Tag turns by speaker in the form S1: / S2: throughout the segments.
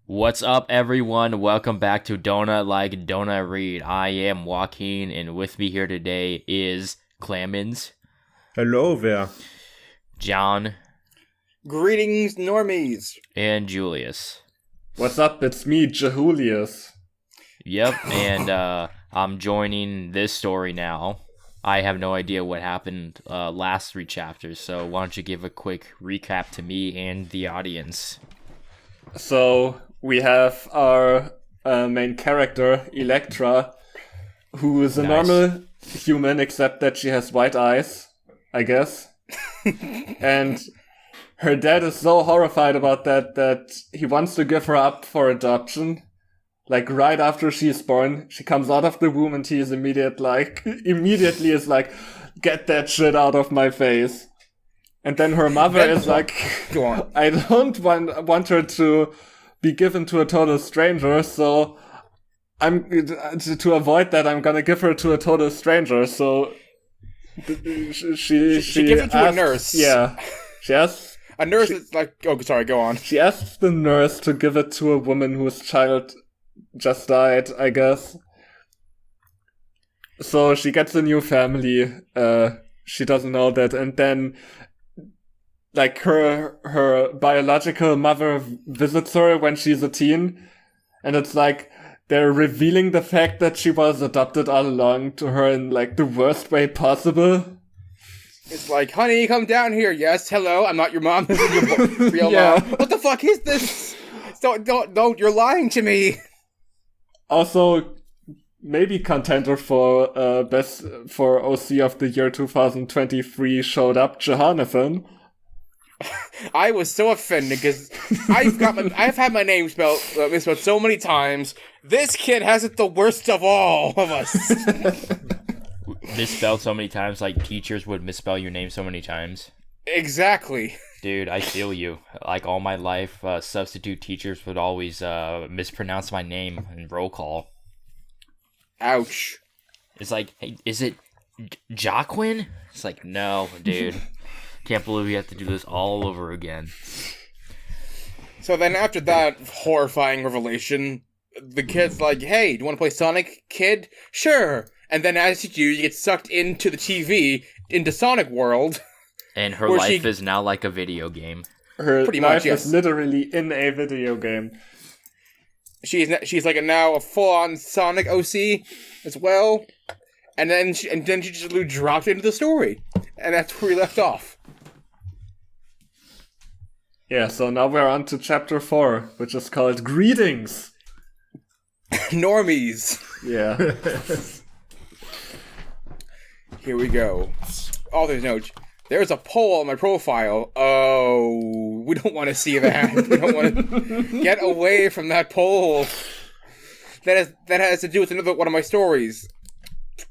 S1: What's up, everyone? Welcome back to Donut Like Donut Read. I am Joaquin, and with me here today is Clemens.
S2: Hello there.
S1: John.
S3: Greetings, normies.
S1: And Julius.
S2: What's up? It's me, Jehulius.
S1: Yep, and I'm joining this story now. I have no idea what happened last 3 chapters, so why don't you give a quick recap to me and the audience?
S2: So, we have our main character, Electra, who is a normal human, except that she has white eyes, I guess. And her dad is so horrified about that he wants to give her up for adoption. Like, right after she's born, she comes out of the womb and he is immediately is like, get that shit out of my face. And then her mother is like,
S3: Go on.
S2: I don't want her to be given to a total stranger, so to avoid that, I'm gonna give her to a total stranger. So she
S3: gives it to a nurse.
S2: Yeah, she asks
S3: A nurse is like, oh, sorry, go on.
S2: She asks the nurse to give it to a woman whose child just died, I guess. So she gets a new family. She doesn't know that, and then, like, her biological mother visits her when she's a teen, and it's like they're revealing the fact that she was adopted all along to her in, like, the worst way possible.
S3: It's like, honey, come down here. Yes, hello, I'm not your mom. This is your real mom. What the fuck is this? Don't, you're lying to me.
S2: Also, maybe contender for best for OC of the year 2023 showed up, Jhonathan.
S3: I was so offended because I've had my name misspelled so many times. This kid has it the worst of all of us.
S1: Misspelled so many times, like teachers would misspell your name so many times.
S3: Exactly.
S1: Dude, I feel you. Like, all my life, substitute teachers would always mispronounce my name in roll call.
S3: Ouch.
S1: It's like, hey, is it Joaquin? It's like, no, dude. Can't believe we have to do this all over again.
S3: So then after that horrifying revelation, the kid's like, hey, do you want to play Sonic, kid? Sure. And then as you do, you get sucked into the TV, into Sonic World.
S1: And her life is now like a video game.
S2: Her
S3: Pretty
S2: life
S3: much, yes.
S2: is literally in a video game.
S3: She's like now a full-on Sonic OC as well. And then she just dropped into the story. And that's where we left off.
S2: Yeah, so now we're on to chapter 4, which is called Greetings.
S3: Normies.
S2: Yeah.
S3: Here we go. Author's note. There's a poll on my profile. Oh, we don't want to see that. We don't want to get away from that poll. That has to do with another one of my stories.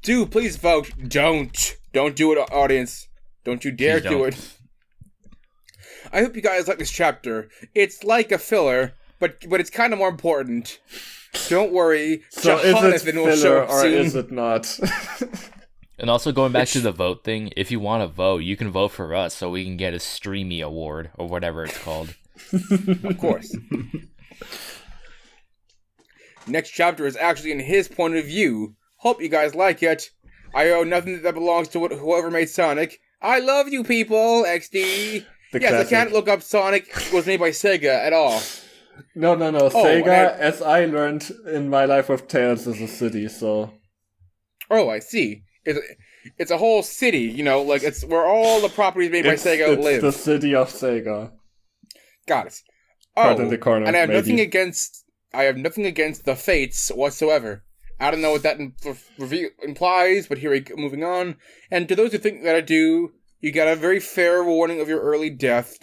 S3: Do please vote. Don't do it, audience. Don't you dare do it. I hope you guys like this chapter. It's like a filler, but it's kind of more important. Don't worry.
S2: So is it filler or
S3: soon.
S2: is it not?
S1: And also, going back to the vote thing, if you want to vote, you can vote for us so we can get a Streamy Award, or whatever it's called.
S3: Of course. Next chapter is actually in his point of view. Hope you guys like it. I owe nothing that belongs to whoever made Sonic. I love you people, XD. Yes,
S2: classic.
S3: I can't look up Sonic was made by Sega at all.
S2: No. Sega, as I learned in my life with Tales, is a city, so...
S3: Oh, I see. It's a whole city, you know, like it's where all the properties made by Sega live.
S2: It's the city of Sega.
S3: Got it.
S2: Right in the corner,
S3: and I have
S2: maybe.
S3: nothing against the Fates whatsoever. I don't know what that implies, but here we go, moving on. And to those who think that I do, you got a very fair warning of your early death. ...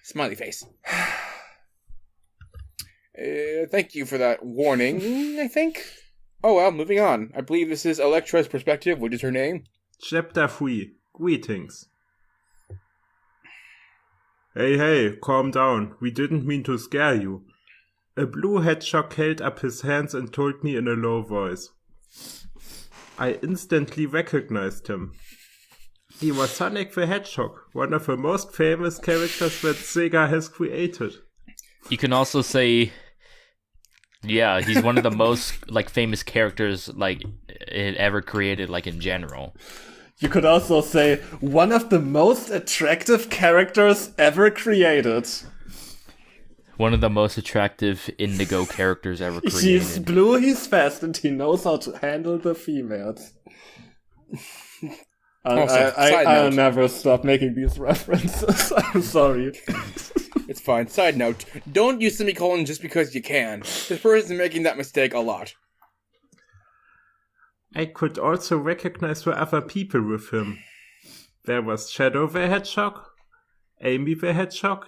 S3: Smiley face. Thank you for that warning, I think. Oh well, moving on. I believe this is Electra's perspective, which is her name.
S4: Chapter 3. Greetings. Hey, calm down. We didn't mean to scare you. A blue hedgehog held up his hands and told me in a low voice. I instantly recognized him. He was Sonic the Hedgehog, one of the most famous characters that Sega has created.
S1: You can also say Yeah, he's one of the most like famous characters like it ever created, like in general.
S2: You could also say one of the most attractive characters ever created.
S1: One of the most attractive indigo characters ever created.
S2: He's blue, he's fast, and he knows how to handle the females. I'll never stop making these references. I'm sorry.
S3: It's fine. Side note, don't use semicolon just because you can. This person's making that mistake a lot.
S4: I could also recognize the other people with him. There was Shadow the Hedgehog, Amy the Hedgehog,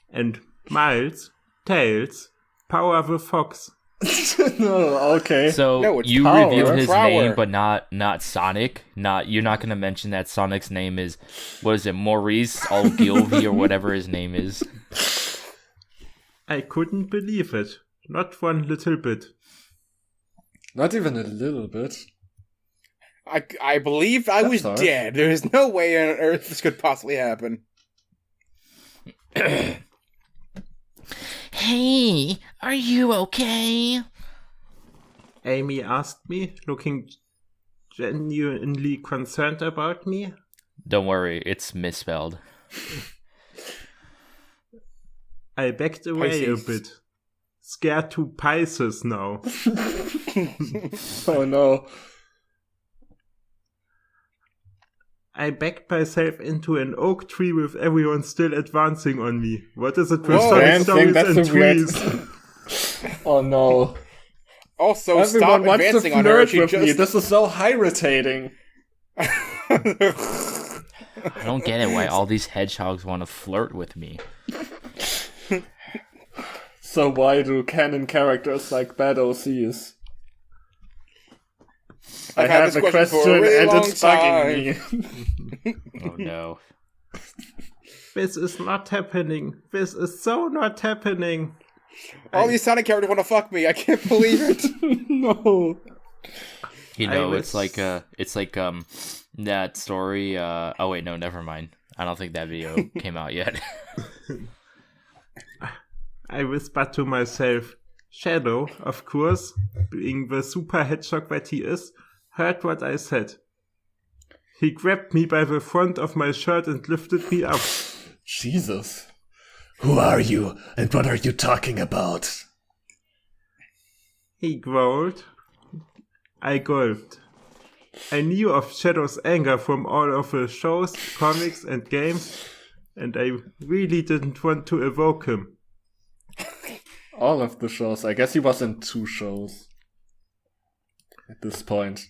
S4: and Miles, Tails, Power the Fox.
S2: No, okay.
S1: So
S3: No, it's
S1: you
S3: Power.
S1: revealed his
S3: Power.
S1: name, but not Sonic. You're not gonna mention that Sonic's name is, what is it, Maurice Ogilvy or whatever his name is.
S4: I couldn't believe it. Not one little bit.
S2: Not even a little bit.
S3: I believed I was
S2: harsh.
S3: dead. There's no way on earth this could possibly happen.
S1: Hey, are you okay?
S4: Amy asked me, looking genuinely concerned about me.
S1: Don't worry, it's misspelled.
S4: I backed away a
S3: Pisces.
S4: bit. Scared to Pisces now.
S2: Oh no.
S4: I backed myself into an oak tree with everyone still advancing on me. What is it with
S3: Whoa,
S4: solid
S2: dancing,
S4: stories
S2: that's
S4: and
S2: a weird-
S4: trees?
S2: Oh no.
S3: Also,
S2: Everyone
S3: stop
S2: wants to
S3: advancing on her.
S2: flirt
S3: She
S2: with me.
S3: just...
S2: This is so irritating.
S1: I don't get it why all these hedgehogs want to flirt with me.
S2: So why do canon characters like bad OCs? I
S3: I've had
S2: have
S3: this
S2: a
S3: question for a
S2: question
S3: really
S2: and
S3: long
S2: it's bugging me.
S1: Oh no.
S4: This is not happening. This is so not happening.
S3: All these Sonic characters want to fuck me. I can't believe it.
S2: No.
S1: You know,
S4: I
S1: it's like that story. Oh wait, no, never mind. I don't think that video came out yet.
S4: I whispered to myself. Shadow, of course, being the super hedgehog that he is, heard what I said. He grabbed me by the front of my shirt and lifted me up.
S2: Jesus. Who are you and what are you talking about?
S4: He growled. I gulped. I knew of Shadow's anger from all of the shows, comics, and games, and I really didn't want to evoke him.
S2: All of the shows. I guess he was in 2 shows. At this point.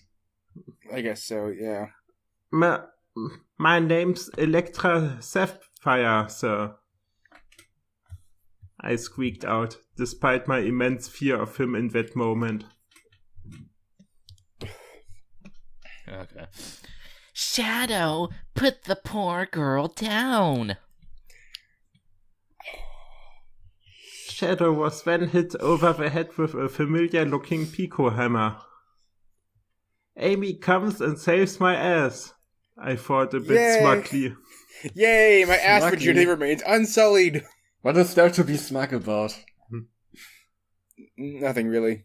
S3: I guess so, yeah.
S4: My name's Electra Sapphire, sir. I squeaked out, despite my immense fear of him in that moment.
S1: Okay. Shadow, put the poor girl down.
S4: Shadow was then hit over the head with a familiar-looking Pico hammer. Amy comes and saves my ass, I thought a bit
S3: Yay.
S4: smugly.
S3: Yay, my ass
S2: Lucky.
S3: virginity remains unsullied.
S2: What is there to be smug about?
S3: Nothing really.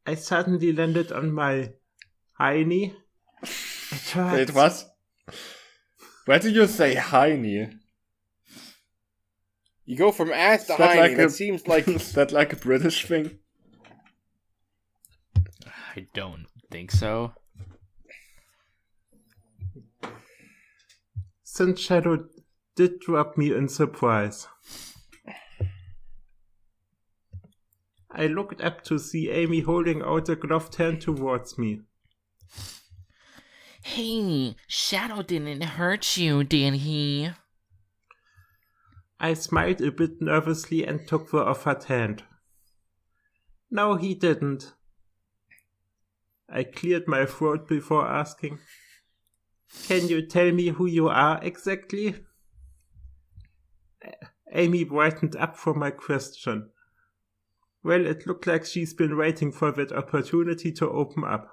S4: I suddenly landed on my hiney. It hurts.
S2: Wait, what? Where do you say hiney?
S3: You go from ass to
S2: Is that
S3: hiney.
S2: like
S3: That
S2: a-
S3: seems like...
S2: Is that like a British thing?
S1: I don't think so.
S4: Since Shadow did drop me in surprise. I looked up to see Amy holding out a gloved hand towards me.
S1: Hey, Shadow didn't hurt you, did he?
S4: I smiled a bit nervously and took the offered hand. No, he didn't. I cleared my throat before asking, "Can you tell me who you are exactly?" Amy brightened up for my question. Well, it looked like she's been waiting for that opportunity to open up.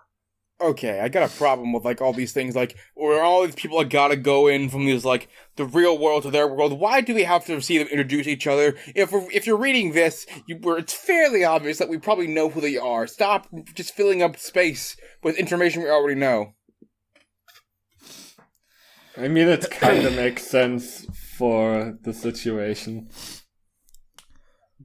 S3: okay, I got a problem with like all these things, like where all these people gotta go in from these like the real world to their world. Why do we have to see them introduce each other? If you're reading this, where it's fairly obvious that we probably know who they are. Stop just filling up space with information we already know.
S2: I mean, it kind of makes sense for the situation.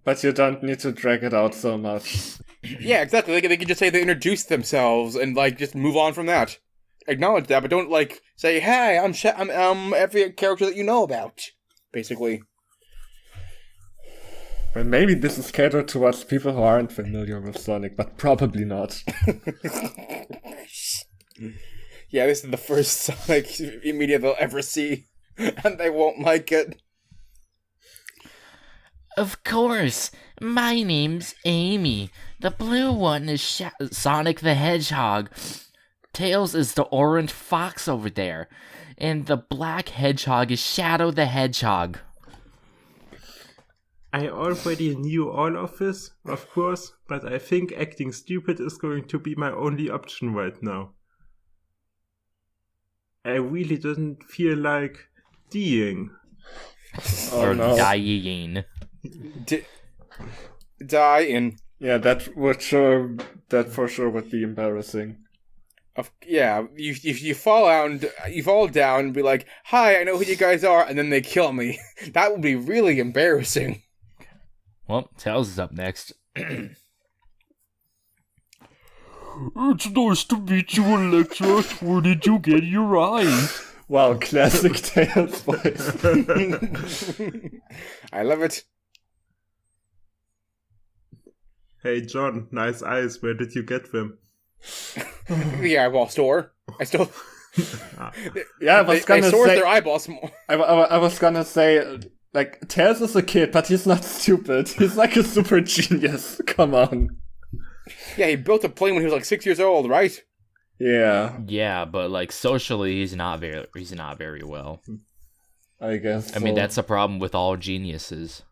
S2: But you don't need to drag it out so much.
S3: Yeah, exactly. They can just say they introduced themselves and like just move on from that. Acknowledge that, but don't like say, "Hey, I'm every character that you know about." Basically.
S2: Well, maybe this is catered towards people who aren't familiar with Sonic, but probably not.
S3: Yeah, this is the first Sonic media they'll ever see, and they won't like it.
S1: Of course, my name's Amy. The blue one is Sonic the Hedgehog. Tails is the orange fox over there. And the black hedgehog is Shadow the Hedgehog.
S4: I already knew all of this, of course, but I think acting stupid is going to be my only option right now. I really didn't feel like dying.
S1: Or
S2: no.
S1: dying.
S3: Dying.
S2: Yeah, that for sure would be embarrassing.
S3: Yeah, you fall down and be like, "Hi, I know who you guys are," and then they kill me. That would be really embarrassing.
S1: Well, Tails is up next.
S5: It's nice to meet you, Electra. Where did you get your eyes?
S2: Wow, classic Tails voice.
S3: I love it.
S4: Hey John, nice eyes, where did you get them?
S3: The eyeball store. I still.
S2: Yeah, I was
S3: They
S2: gonna
S3: source
S2: say.
S3: their eyeballs more.
S2: I was gonna say, like, Tails is a kid, but he's not stupid. He's like a super genius. Come on.
S3: Yeah, he built a plane when he was like 6 years old, right?
S2: Yeah,
S1: Yeah, but like socially, he's not very well.
S2: I guess.
S1: I mean,
S2: so.
S1: that's a problem with all geniuses.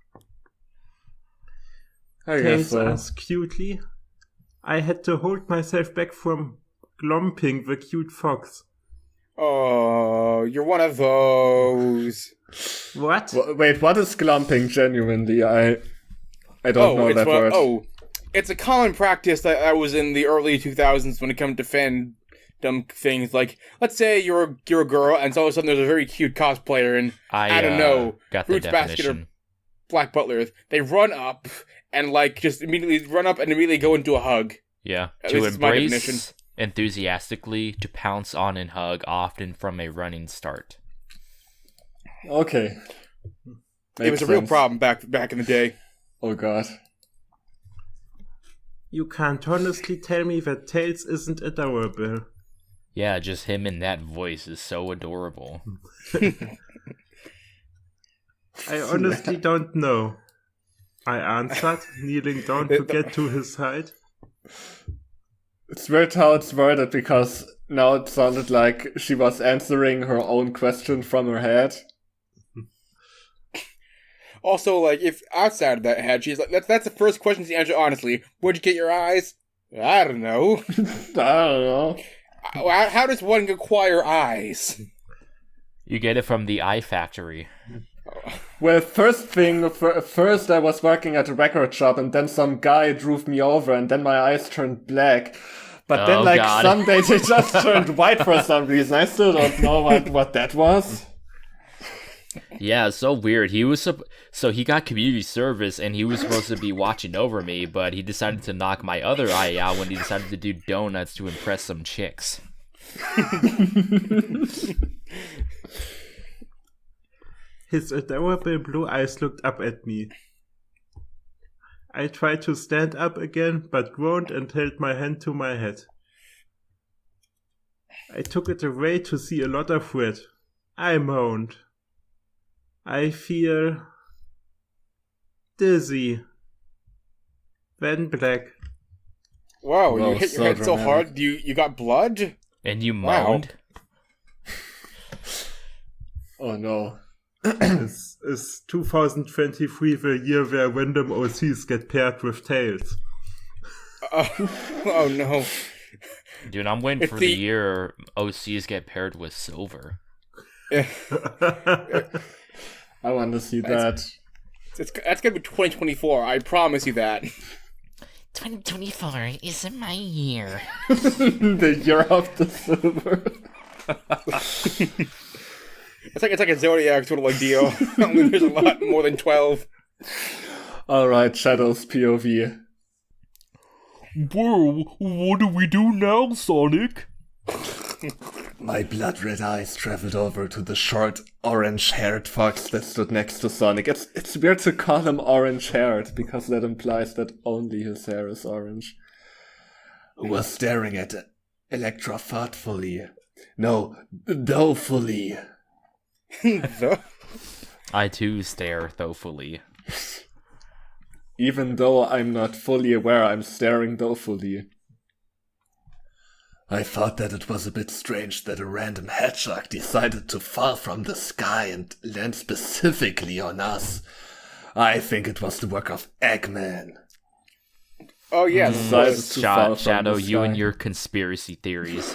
S2: I guess
S4: Tails
S2: so.
S4: asked cutely. I had to hold myself back from glomping the cute fox.
S3: Oh, you're one of those.
S4: What?
S2: Wait, what is glumping genuinely? I don't know that word.
S3: It's a common practice that I was in the early 2000s when it comes to fandom things. Like, let's say you're a girl, and so all of a sudden there's a very cute cosplayer, and I don't know,
S1: got the
S3: Fruits Basket or
S1: definition.
S3: Black Butler. They run up and like just immediately go into a hug.
S1: Yeah,
S3: At
S1: to
S3: least it's my definition.
S1: embrace enthusiastically, to pounce on and hug, often from a running start.
S2: Okay.
S3: It was a real problem back in the day.
S2: Oh god.
S4: You can't honestly tell me that Tails isn't adorable.
S1: Yeah, just him in that voice is so adorable.
S4: I honestly don't know. I answered, kneeling down to get to his side.
S2: It's weird how it's worded because now it sounded like she was answering her own question from her head.
S3: Also, like, if outside of that head, she's like, that's the first question to answer honestly. Where'd you get your eyes? I don't know.
S2: I don't know.
S3: How does one acquire eyes?
S1: You get it from the Eye Factory.
S2: Well, first I was working at a record shop and then some guy drove me over and then my eyes turned black. But then,
S1: Oh,
S2: like,
S1: God.
S2: someday they just turned white for some reason. I still don't know what that was.
S1: Yeah, it's so weird. So he got community service and he was supposed to be watching over me, but he decided to knock my other eye out when he decided to do donuts to impress some chicks.
S4: His adorable blue eyes looked up at me. I tried to stand up again, but groaned and held my hand to my head. I took it away to see a lot of red. I moaned. I feel dizzy. Then black.
S3: Wow,
S2: Whoa,
S3: you hit your
S2: so
S3: head so
S2: dramatic.
S3: hard, you got blood?
S1: And you
S3: Wow.
S1: moaned?
S2: Oh no.
S4: Is 2023 the year where random OCs get paired with tails?
S3: Oh no.
S1: Dude, I'm waiting
S3: If
S1: for the
S3: the-
S1: year OCs get paired with silver.
S2: I want to see that.
S3: That's gonna be 2024. I promise you that.
S1: 2024 isn't my year.
S2: The year of the silver.
S3: It's like a Zodiac sort of like deal. Only there's a lot more than 12.
S2: Alright, Shadow's POV.
S5: Well, what do we do now, Sonic?
S2: My blood-red eyes traveled over to the short, orange-haired fox that stood next to Sonic. It's weird to call him orange-haired, because that implies that only his hair is orange. Who was staring at Electra thoughtfully. No, dolefully.
S1: I too stare thoughtfully.
S2: Even though I'm not fully aware, I'm staring dolefully. I thought that it was a bit strange that a random hedgehog decided to fall from the sky and land specifically on us. I think it was the work of Eggman.
S3: Oh yeah,
S2: Decided to fall from
S1: Shadow,
S2: the
S1: you
S2: sky.
S1: and your conspiracy theories.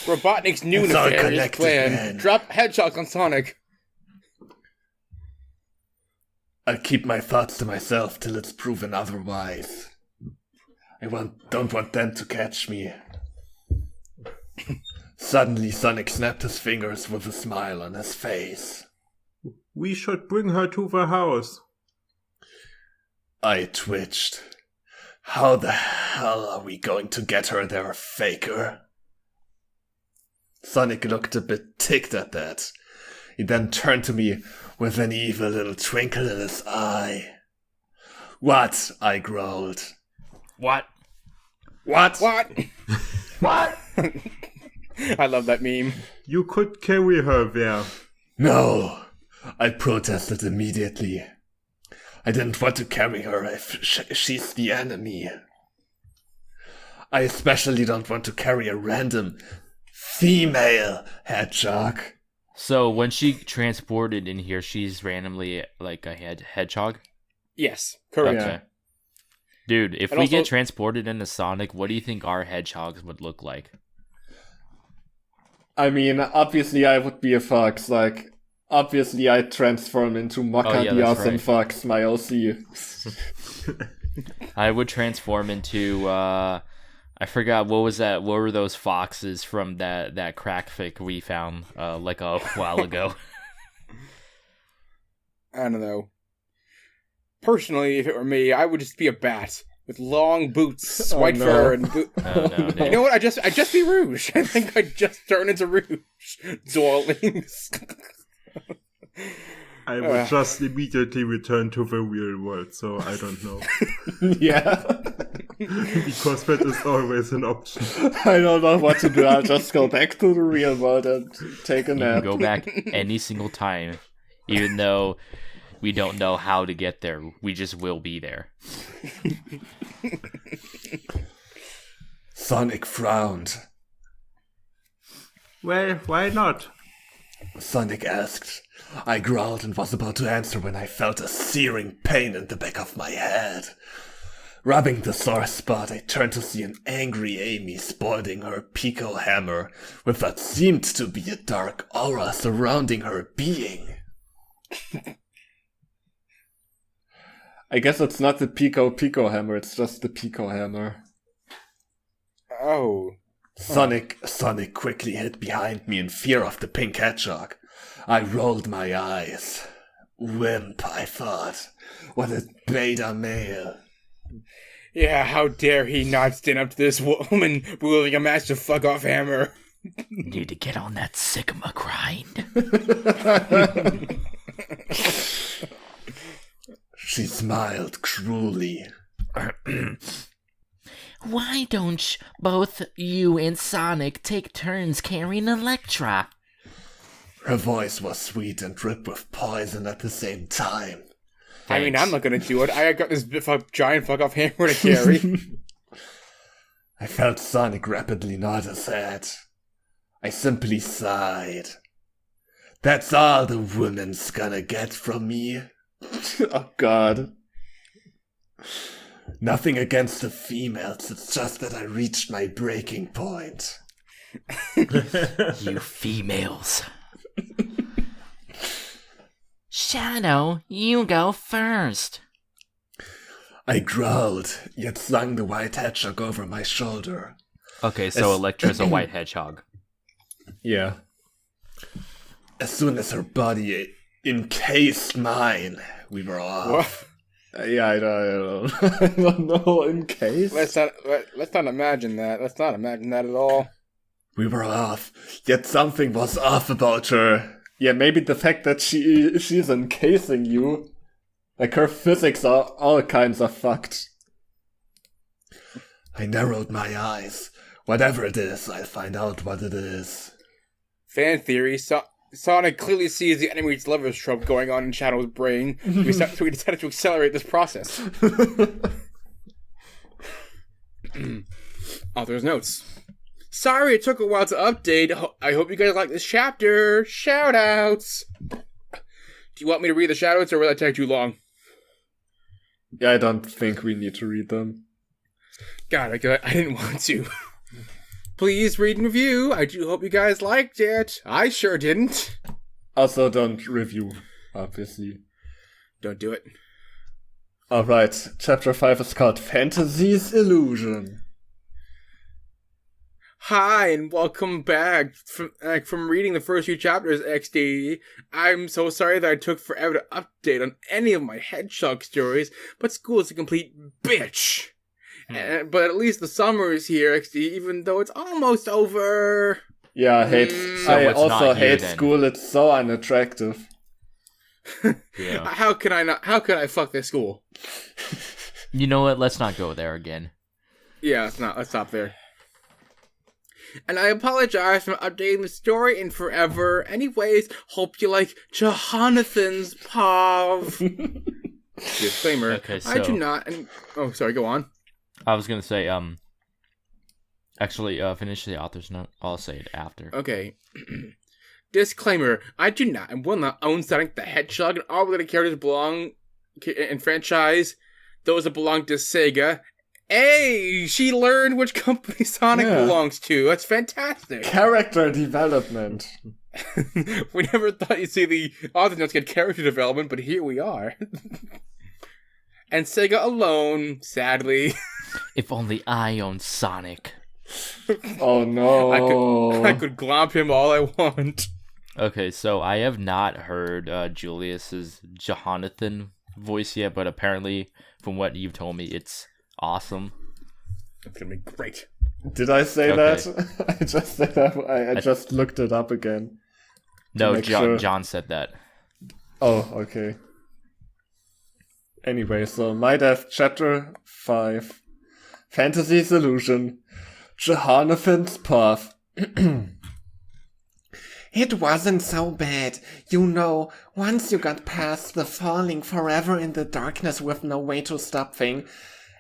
S3: Robotnik's new
S2: It's all
S3: nefarious
S2: connected,
S3: plan.
S2: man.
S3: Drop Hedgehog on Sonic.
S2: I'll keep my thoughts to myself till it's proven otherwise. Don't want them to catch me. Suddenly, Sonic snapped his fingers with a smile on his face.
S4: We should bring her to the house.
S2: I twitched. How the hell are we going to get her there, Faker? Sonic looked a bit ticked at that. He then turned to me with an evil little twinkle in his eye. What? I growled.
S1: What?
S2: What?
S3: What?
S2: What?
S3: I love that meme.
S4: You could carry her there.
S2: No, I protested immediately. I didn't want to carry her if she's the enemy. I especially don't want to carry a random female hedgehog.
S1: So when she transported in here, she's randomly like a hedgehog?
S3: Yes, correct.
S2: Yeah.
S1: Okay. Dude, if
S3: And
S1: we
S3: also-
S1: get transported into Sonic, what do you think our hedgehogs would look like?
S2: I mean, obviously I would be a fox, like, obviously I'd transform into Mokka
S1: yeah,
S2: the
S1: that's
S2: Awesome
S1: right.
S2: Fox, my OC.
S1: I would transform into I forgot what was that? What were those foxes from that crack fic we found like a while ago?
S3: I don't know. Personally, if it were me, I would just be a bat with long boots,
S2: Oh,
S3: white
S2: no.
S3: fur, and
S1: Oh, no, dude.
S3: You know what? I'd just be Rouge. I think I'd just turn into Rouge. Darlings.
S4: I would just immediately return to the real world, so I don't know.
S2: Yeah.
S4: Because that is always an option.
S2: I don't know what to do, I'll just go back to the real world and take a
S1: You can
S2: nap.
S1: go back any single time, even though we don't know how to get there. We just will be there.
S2: Sonic frowned.
S4: Well, why not?
S2: Sonic asked. I growled and was about to answer when I felt a searing pain in the back of my head. Rubbing the sore spot, I turned to see an angry Amy sporting her Pico hammer with what seemed to be a dark aura surrounding her being. I guess it's not the Pico hammer, it's just the Pico hammer.
S3: Oh.
S2: Sonic quickly hid behind me in fear of the pink hedgehog. I rolled my eyes. Wimp, I thought. What a beta male.
S3: Yeah, how dare he not stand up to this woman wielding a massive fuck-off hammer.
S1: Need to get on that Sigma grind.
S2: She smiled cruelly.
S1: Why don't both you and Sonic take turns carrying Electra?
S2: Her voice was sweet and dripped with poison at the same time.
S3: I mean,
S1: Thanks.
S3: I'm not gonna do it. I got this giant fuck-off hammer to carry.
S2: I felt Sonic rapidly nod his head. I simply sighed. That's all the woman's gonna get from me. Oh god. Nothing against the females, it's just that I reached my breaking point.
S1: You females. Shadow, you go first.
S2: I growled, yet slung the white hedgehog over my shoulder.
S1: Okay, so Electra's a white hedgehog.
S2: Yeah. As soon as her body encased mine, we were off.
S3: What?
S2: Yeah, I don't know, encased?
S3: Let's not imagine that. Let's not imagine that at all.
S2: We were off, yet something was off about her. Yeah, maybe the fact that she's encasing you. Like, her physics are all kinds of fucked. I narrowed my eyes. Whatever it is, I'll find out what it is.
S3: Fan theory. Sonic clearly sees the enemy's leverage trope going on in Shadow's brain. So we decided to accelerate this process. Author's notes. Sorry it took a while to update. I hope you guys like this chapter. Shoutouts. Do you want me to read the shoutouts or will that take too long?
S2: Yeah, I don't think we need to read them.
S3: God, I didn't want to. Please read and review. I do hope you guys liked it. I sure didn't.
S2: Also, don't review, obviously.
S3: Don't do it.
S2: Alright, chapter 5 is called Fantasy's Illusion.
S3: Hi, and welcome back. From reading the first few chapters, XD, I'm so sorry that I took forever to update on any of my Hedgehog stories, but school is a complete bitch. But at least the summer is here, XD, even though it's almost over.
S2: Yeah, I
S1: it's
S2: also
S1: not here,
S2: hate
S1: then.
S2: school, it's so unattractive.
S1: Yeah.
S3: How can I fuck this school?
S1: You know what? Let's not go there again.
S3: Yeah, let's stop there. And I apologize for updating the story in forever. Anyways, hope you like Jhonathan's POV. Disclaimer.
S1: Okay,
S3: I do
S1: so-
S3: not. Oh, sorry, go on.
S1: I was gonna say, actually, finish the author's note. I'll say it after.
S3: Okay. Disclaimer. I do not and will not own Sonic the Hedgehog and all related characters belong in franchise. Those that belong to Sega. Hey, she learned which company Sonic belongs to. That's fantastic.
S2: Character development.
S3: We never thought you'd see the author notes get character development, but here we are. And Sega alone, sadly.
S1: If only I owned Sonic.
S2: Oh no.
S3: I could glomp him all I want.
S1: Okay, so I have not heard Julius's Jhonathan voice yet, but apparently, from what you've told me, it's awesome.
S3: It's gonna be great.
S2: Did I say
S1: Okay.
S2: that? I just said that. I just looked it up again.
S1: No,
S2: make
S1: John,
S2: sure.
S1: John said that.
S2: Oh, okay. Anyway, so My Death, chapter 5. Fantasy's Illusion. Jhonathan's Path. It wasn't so bad. You know, once you got past the falling forever in the darkness with no way to stop thing,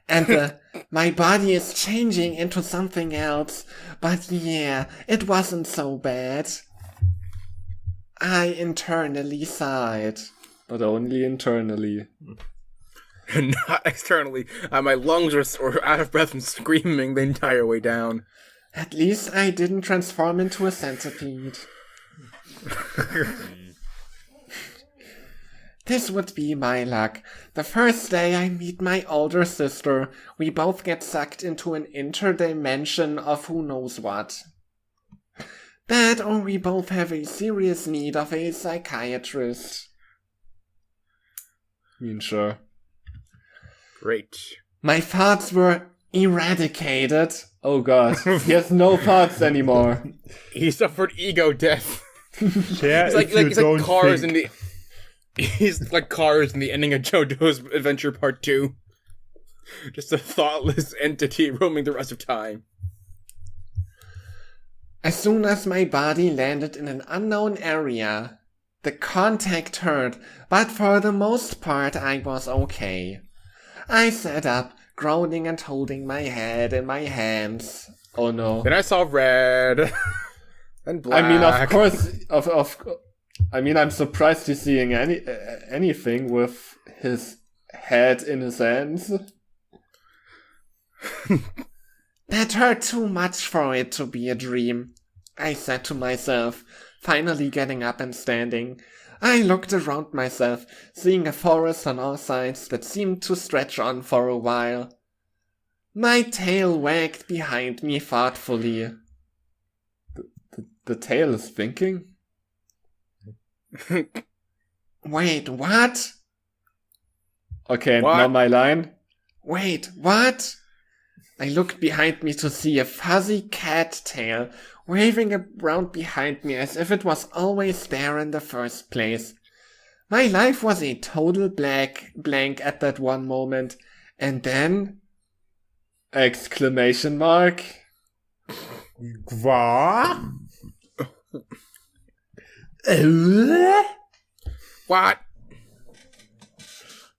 S2: and my body is changing into something else. But yeah, it wasn't so bad. I internally sighed. But only internally.
S3: Not externally. My lungs were out of breath from screaming the entire way down.
S2: At least I didn't transform into a centipede. This would be my luck. The first day I meet my older sister, we both get sucked into an interdimension of who knows what. That or we both have a serious need of a psychiatrist. Sure.
S3: Great.
S2: My thoughts were eradicated. Oh god, he has no thoughts anymore.
S3: He suffered ego death.
S4: Share
S3: He's like,
S4: if you
S3: he's like
S4: don't
S3: Cars
S4: think.
S3: in the. He's like Cars in the ending of JoJo's Adventure Part 2. Just a thoughtless entity roaming the rest of time.
S2: As soon as my body landed in an unknown area, the contact hurt, but for the most part I was okay. I sat up, groaning and holding my head in my hands. Oh no.
S3: Then I saw red. And black.
S2: I mean, of course, I mean, I'm surprised he's seeing anything with his head in his hands. That hurt too much for it to be a dream, I said to myself, finally getting up and standing. I looked around myself, seeing a forest on all sides that seemed to stretch on for a while. My tail wagged behind me thoughtfully. The tail is thinking? Wait, what? Okay,
S3: What?
S2: now my line. Wait, what? I looked behind me to see a fuzzy cat tail waving around behind me as if it was always there in the first place. My life was a total blank at that one moment, and then... Exclamation mark.
S4: What?
S3: What?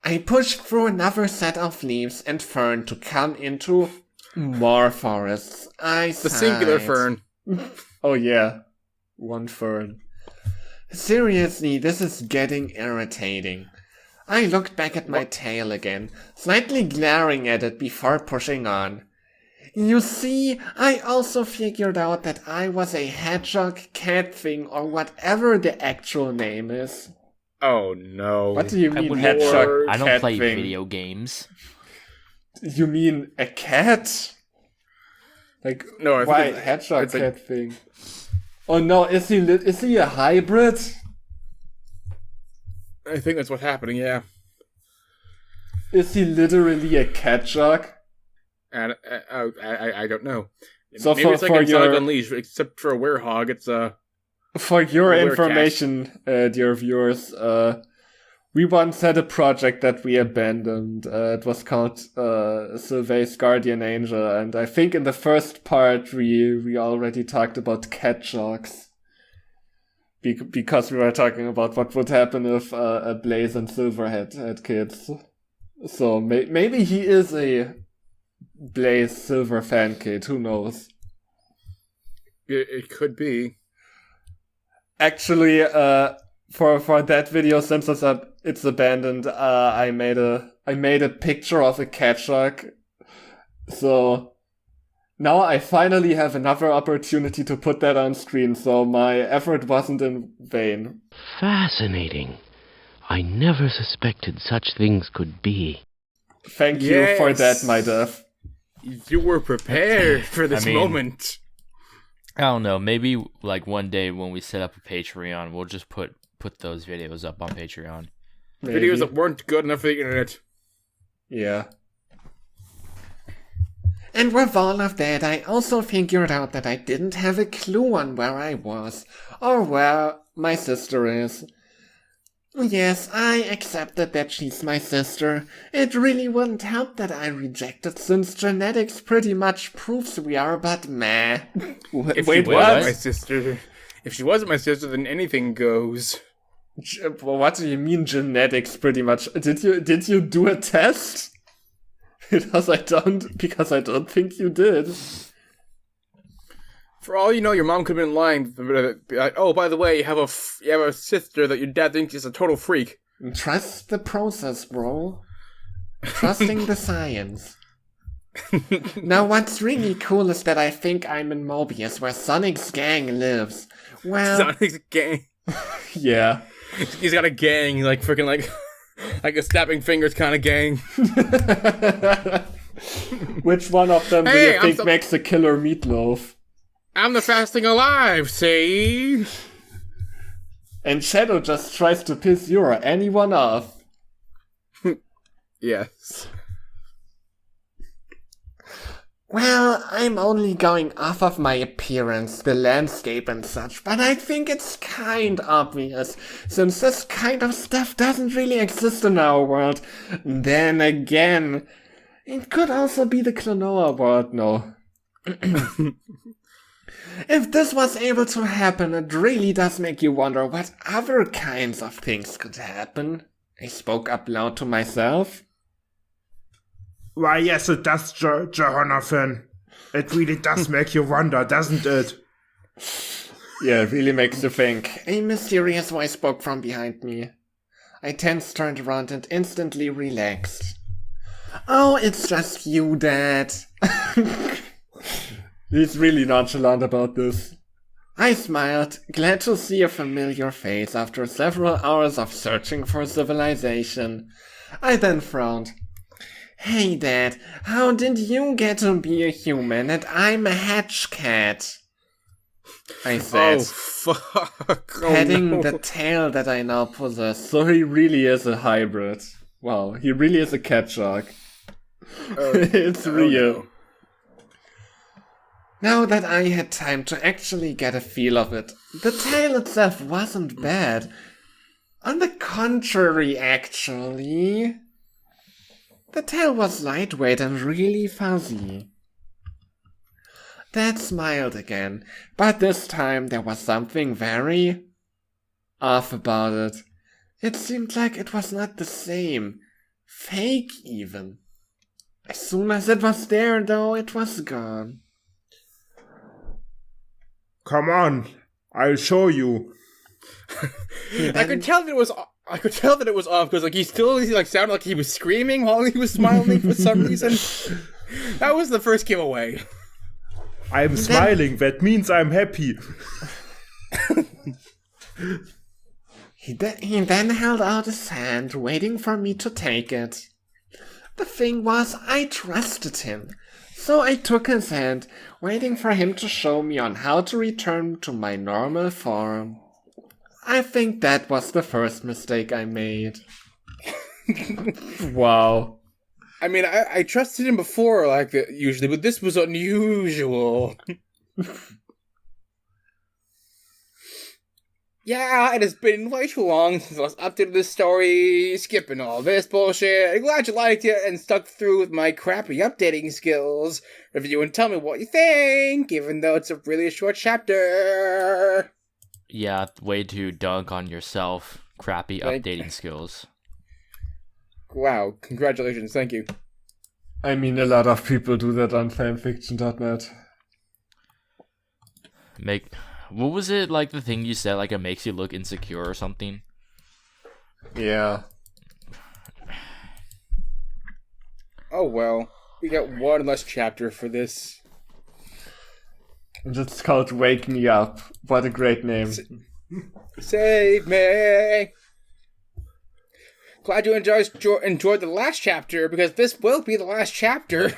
S2: I pushed through another set of leaves and fern to come into more forests. I
S3: The singular
S2: sighed.
S3: fern.
S2: Oh yeah, one fern. Seriously, this is getting irritating. I looked back at my tail again, slightly glaring at it before pushing on. You see, I also figured out that I was a hedgehog cat thing or whatever the actual name is.
S3: Oh no.
S2: What do you
S1: I
S2: mean
S1: wouldn't-
S2: hedgehog
S1: I don't
S2: cat
S1: play
S2: thing?
S1: video games.
S2: You mean a cat? Like,
S3: No, I think
S2: why
S3: it's-
S2: hedgehog
S3: it's a-
S2: cat thing? Oh no, is he a hybrid?
S3: I think that's what's happening, yeah.
S2: Is he literally a catjog?
S3: And I don't know.
S2: So
S3: Maybe it's like
S2: for
S3: in Sonic
S2: your-
S3: Unleashed, except for a werehog, it's
S2: For your
S3: We're
S2: information, dear viewers, we once had a project that we abandoned. It was called Sylvain's Guardian Angel, and I think in the first part we already talked about catjogs. Because we were talking about what would happen if Blaze and Silver had kids. So maybe he is a Blaze Silver fan kid, who knows?
S3: it could be.
S2: Actually, for that video, since it's abandoned, I made a picture of a catjog. So now I finally have another opportunity to put that on screen, so my effort wasn't in vain.
S6: Fascinating. I never suspected such things could be.
S2: Thank you for that,
S3: Yes.
S2: my dove.
S3: You were prepared for this
S1: I mean-
S3: moment.
S1: I don't know. Maybe like one day when we set up a Patreon, we'll just put those videos up on Patreon.
S2: Maybe.
S3: Videos that weren't good enough for the internet.
S2: Yeah. And with all of that, I also figured out that I didn't have a clue on where I was, or where my sister is. Yes, I accepted that she's my sister. It really wouldn't help that I rejected, since genetics pretty much proves we are, but meh.
S3: If
S2: Wait,
S3: she
S2: what?
S3: wasn't my sister, if she wasn't my sister, then anything goes.
S2: What do you mean genetics pretty much? Did you do a test? Because I don't think you did.
S3: For all you know, your mom could have been lying. Be like, oh, by the way, you have a sister that your dad thinks is a total freak.
S2: Trust the process, bro. Trusting the science. Now, what's really cool is that I think I'm in Mobius, where Sonic's gang lives. Well,
S3: Sonic's gang.
S2: yeah.
S3: He's got a gang, like freaking like a snapping fingers kind of gang.
S2: Which one of them do
S3: Hey,
S2: you
S3: I'm
S2: think
S3: so-
S2: makes a killer meatloaf?
S3: I'm the fastest thing alive, see?
S2: And Shadow just tries to piss you or anyone off.
S3: Yes.
S2: Well, I'm only going off of my appearance, the landscape and such, but I think it's kind obvious, since this kind of stuff doesn't really exist in our world. Then again, it could also be the Klonoa world, no. If this was able to happen, it really does make you wonder what other kinds of things could happen. I spoke up loud to myself.
S4: Why, yes, it does, Jhonathan. It really does make you wonder, doesn't it?
S2: Yeah, it really makes you think. A mysterious voice spoke from behind me. I turned around and instantly relaxed. Oh, it's just you, Dad. He's really nonchalant about this. I smiled, glad to see a familiar face after several hours of searching for civilization. I then frowned. Hey Dad, how did you get to be a human and I'm a hedge cat? I said, petting the tail that I now possess. So he really is a hybrid. Wow, he really is a hedgehog. It's real.
S3: No.
S2: Now that I had time to actually get a feel of it, the tail itself wasn't bad. On the contrary, actually. The tail was lightweight and really fuzzy. Dad smiled again, but this time there was something very off about it. It seemed like it was not the same. Fake, even. As soon as it was there, though, it was gone.
S4: Come on, I'll show you.
S3: I could tell that it was off because he still sounded like he was screaming while he was smiling for some reason. That was the first giveaway.
S4: I'm smiling, that means I'm happy.
S2: He then held out his hand, waiting for me to take it. The thing was, I trusted him. So I took his hand, waiting for him to show me on how to return to my normal form. I think that was the first mistake I made. Wow.
S3: I mean, I trusted him before like that usually, but this was unusual. Yeah, it has been way too long since I was updated this story, skipping all this bullshit. I'm glad you liked it and stuck through with my crappy updating skills. Review and tell me what you think, even though it's a really short chapter.
S1: Yeah, way to dunk on yourself. Crappy updating skills.
S3: Wow, congratulations, thank you.
S2: I mean, a lot of people do that on fanfiction.net.
S1: What was it, like, the thing you said, like, it makes you look insecure or something?
S2: Yeah.
S3: Oh well, we got one less chapter for this.
S2: It's called Wake Me Up. What a great name.
S3: Save me! Glad you enjoyed the last chapter, because this will be the last chapter.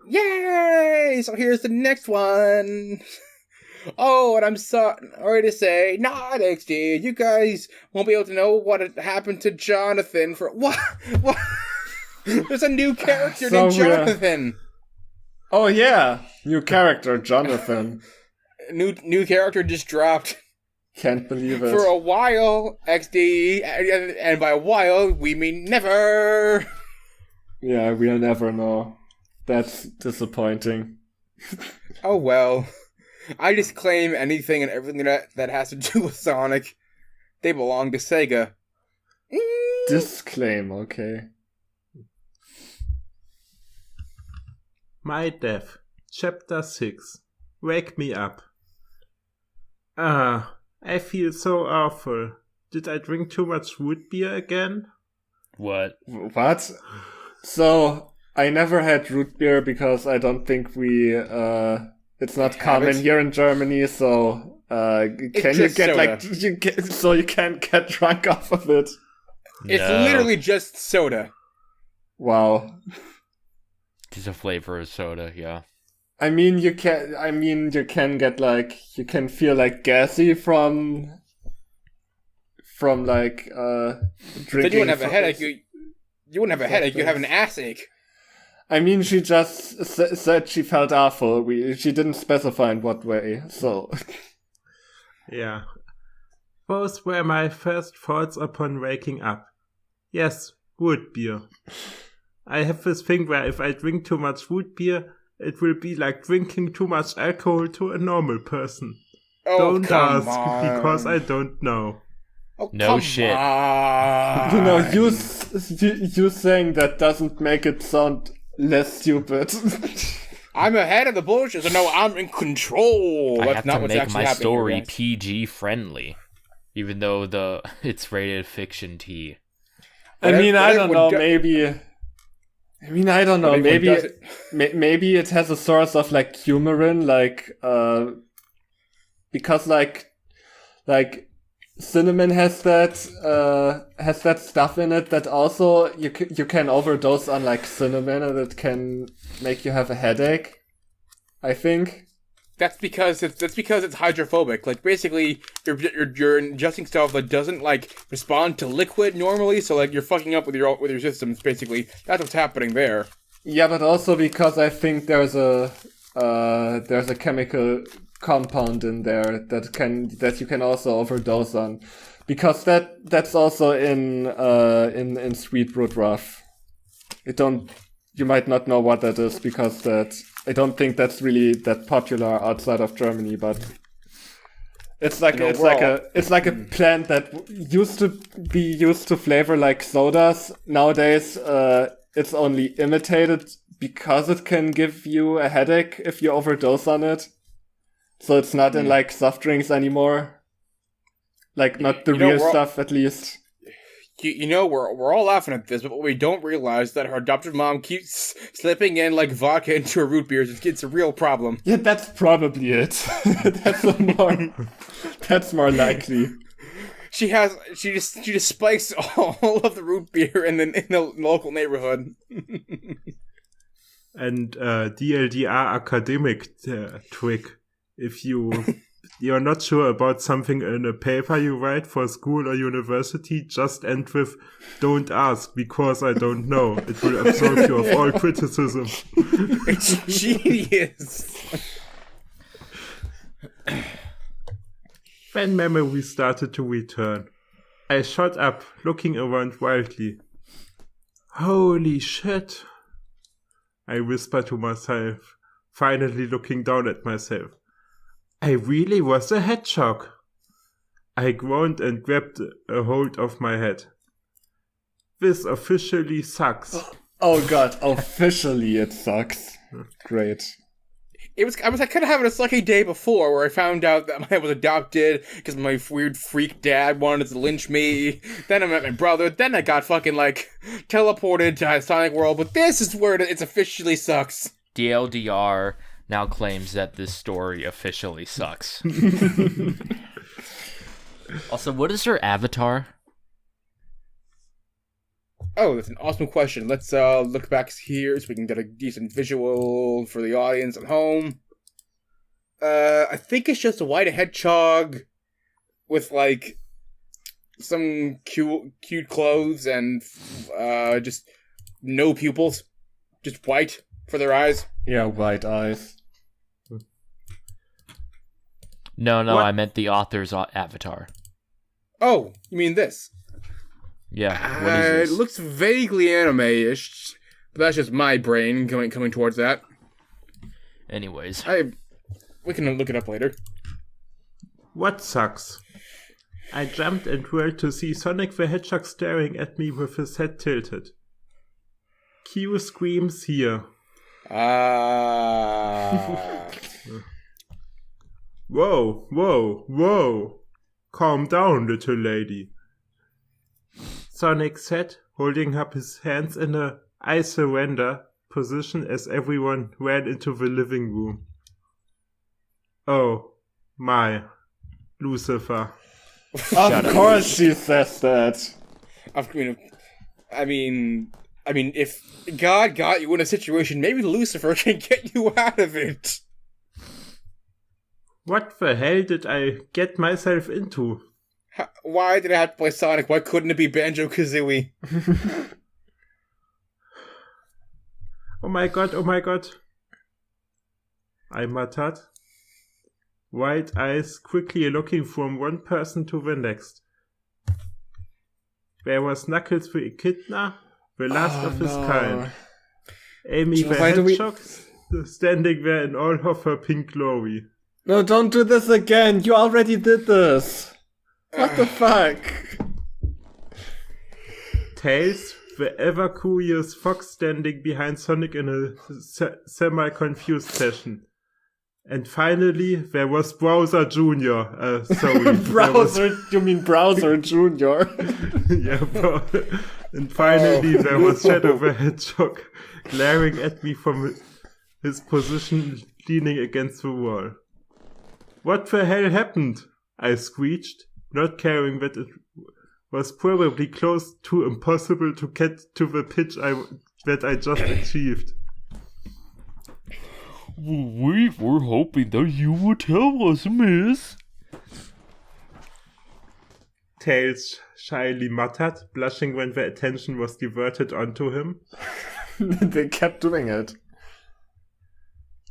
S3: Yay! So here's the next one. Oh, and I'm sorry to say, not XD. You guys won't be able to know what had happened to Jhonathan for what? What? There's a new character named Jhonathan.
S2: Oh yeah, new character Jhonathan.
S3: New character just dropped.
S2: Can't believe it.
S3: For a while, XD, and by a while we mean never.
S2: Yeah, we'll never know. That's disappointing.
S3: Oh well. I just claim anything and everything that has to do with Sonic. They belong to Sega.
S2: Disclaim, okay.
S4: My Death, Chapter 6. Wake Me Up. I feel so awful. Did I drink too much root beer again?
S1: What?
S2: What? So, I never had root beer because I don't think it's not common here in Germany, so can you get
S3: soda.
S2: you can't get drunk off of it?
S3: It's literally just soda.
S2: Wow.
S1: Just a flavor of soda, yeah.
S2: I mean you can get you can feel gassy from drinking.
S3: Then you wouldn't have a headache. You wouldn't have a headache. You'd have an ass ache.
S2: I mean, she just said she felt awful. She didn't specify in what way, so...
S4: Yeah. Those were my first thoughts upon waking up. Yes, root beer. I have this thing where if I drink too much root beer, it will be like drinking too much alcohol to a normal person.
S3: Oh,
S4: don't
S3: come
S4: ask,
S3: on.
S4: because I don't know.
S3: Oh,
S1: No shit.
S3: On.
S2: You know, you saying that doesn't make it sound less stupid.
S3: I'm ahead of the bullshit, so no, I'm in control.
S1: I
S3: That's
S1: have
S3: not
S1: to
S3: what's
S1: make
S3: actually
S1: my
S3: happening
S1: story
S3: here, guys.
S1: PG friendly, even though it's rated fiction T.
S2: I mean, I
S3: Whatever
S2: don't know,
S3: would
S2: maybe... I mean, I don't know.
S3: But everyone
S2: Maybe
S3: does it.
S2: maybe it has a source of like coumarin, because like cinnamon has that stuff in it that also you can overdose on like cinnamon and it can make you have a headache. I think.
S3: That's because it's hydrophobic. Like basically, you're ingesting stuff that doesn't like respond to liquid normally. So like you're fucking up with your systems. Basically, that's what's happening there.
S2: Yeah, but also because I think there's a chemical compound in there that you can also overdose on, because that's also in sweet root rough. You might not know what that is because I don't think that's really that popular outside of Germany, but it's like a plant that used to be used to flavor like sodas. Nowadays, it's only imitated because it can give you a headache if you overdose on it. So it's not in like soft drinks anymore. Like not the real stuff, at least.
S3: We're all laughing at this, but what we don't realize is that her adopted mom keeps slipping in like vodka into her root beers. It's a real problem.
S2: Yeah, that's probably it. That's more likely.
S3: She just spikes all of the root beer in the local neighborhood.
S4: And DLDR academic trick. If you're not sure about something in a paper you write for school or university, just end with "don't ask because I don't know." It will absolve you of all criticism.
S3: It's genius.
S4: When memory started to return, I shot up, looking around wildly. Holy shit! I whispered to myself, finally looking down at myself. I really was a hedgehog. I groaned and grabbed a hold of my head. This officially sucks.
S2: Oh god, officially it sucks. Great.
S3: I was kind of having a sucky day before where I found out that I was adopted because my weird freak dad wanted to lynch me. Then I met my brother. Then I got fucking like teleported to Sonic World. But this is where it officially sucks.
S1: DLDR now claims that this story officially sucks. Also, what is her avatar?
S3: Oh, that's an awesome question. Let's look back here so we can get a decent visual for the audience at home. I think it's just a white hedgehog with like some cute clothes and just no pupils, just white for their eyes.
S2: Yeah, white eyes.
S1: No,
S4: What?
S1: I meant the author's avatar.
S3: Oh, you mean this?
S1: Yeah, what is this?
S3: It looks vaguely anime-ish, but that's just my brain coming towards that.
S1: Anyways.
S3: We can look it up later.
S4: What sucks? I jumped and whirled to see Sonic the Hedgehog staring at me with his head tilted. Q screams here. Whoa, whoa, whoa! Calm down, little lady. Sonic said, holding up his hands in a "I surrender" position as everyone ran into the living room. Oh, my. Lucifer.
S2: Of course she says that.
S3: I mean, if God got you in a situation, maybe Lucifer can get you out of it.
S4: What the hell did I get myself into?
S3: Why did I have to play Sonic? Why couldn't it be Banjo-Kazooie?
S4: Oh my god, oh my god. I muttered. Wide eyes quickly looking from one person to the next. There was Knuckles the Echidna, the last of his kind. Amy the Hedgehog, standing there in all of her pink glory.
S2: No, don't do this again. You already did this. What the fuck?
S4: Tails, the ever-curious fox standing behind Sonic in a semi-confused fashion. And finally, there was Browser Jr. Sorry.
S2: Browser, you mean Browser Junior?
S4: And finally, there was Shadow the Hedgehog glaring at me from his position leaning against the wall. What the hell happened? I screeched, not caring that it was probably close to impossible to get to the pitch that I just achieved.
S5: We were hoping that you would tell us, miss.
S4: Tails shyly muttered, blushing when the attention was diverted onto him.
S2: They kept doing it.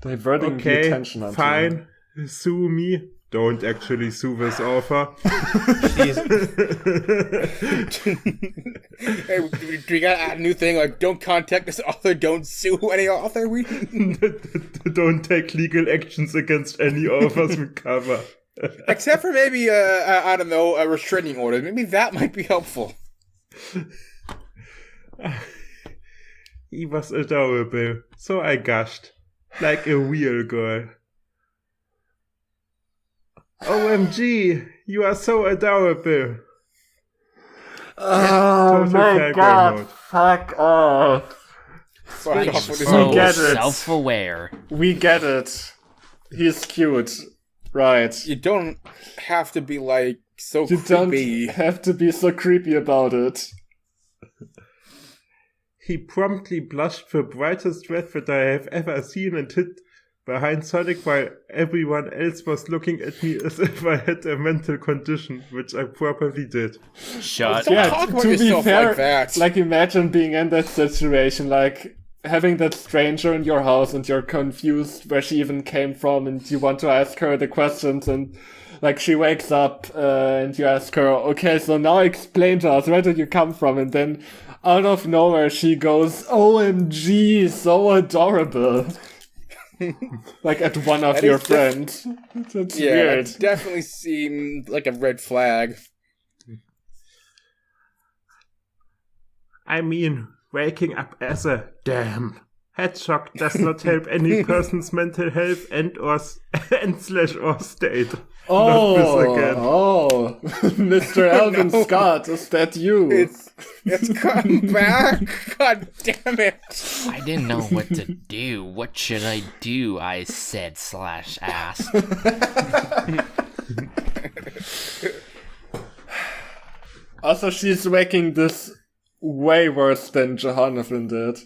S2: Diverting the attention onto
S4: fine. Him. Sue me. Don't actually sue this author.
S3: Hey, we gotta add a new thing, like, don't contact this author, don't sue any author.
S4: Don't take legal actions against any authors we cover.
S3: Except for maybe, I don't know, a restraining order. Maybe that might be helpful.
S4: He was adorable, so I gushed. Like a real girl. OMG, you are so adorable.
S2: Oh my god, mode. Fuck off.
S3: Fuck off with
S1: so
S2: we get it.
S1: Self-aware.
S2: We get it. He's cute. Right.
S3: You don't have to be, like, so
S2: you
S3: creepy.
S2: You don't have to be so creepy about it.
S4: He promptly blushed the brightest red that I have ever seen and hid behind Sonic while everyone else was looking at me as if I had a mental condition, which I probably did.
S1: Shut
S3: Don't
S1: up.
S3: talk about
S2: To be
S3: yourself
S2: fair,
S3: like that.
S2: like imagine being in that situation, like having that stranger in your house and you're confused where she even came from and you want to ask her the questions and like she wakes up and you ask her, okay, so now explain to us, where did you come from? And then out of nowhere she goes, OMG, so adorable. Like at one of your friends. That's weird.
S3: That definitely seemed like a red flag.
S4: I mean, waking up as a damn hedgehog does not help any person's mental health and/or state.
S2: Oh,
S4: not this again.
S2: Oh, Mr. Alvin Scott, is that you?
S3: It's come back. God damn it!
S1: I didn't know what to do. What should I do? I said / asked.
S2: Also, she's making this way worse than Jhonathan did.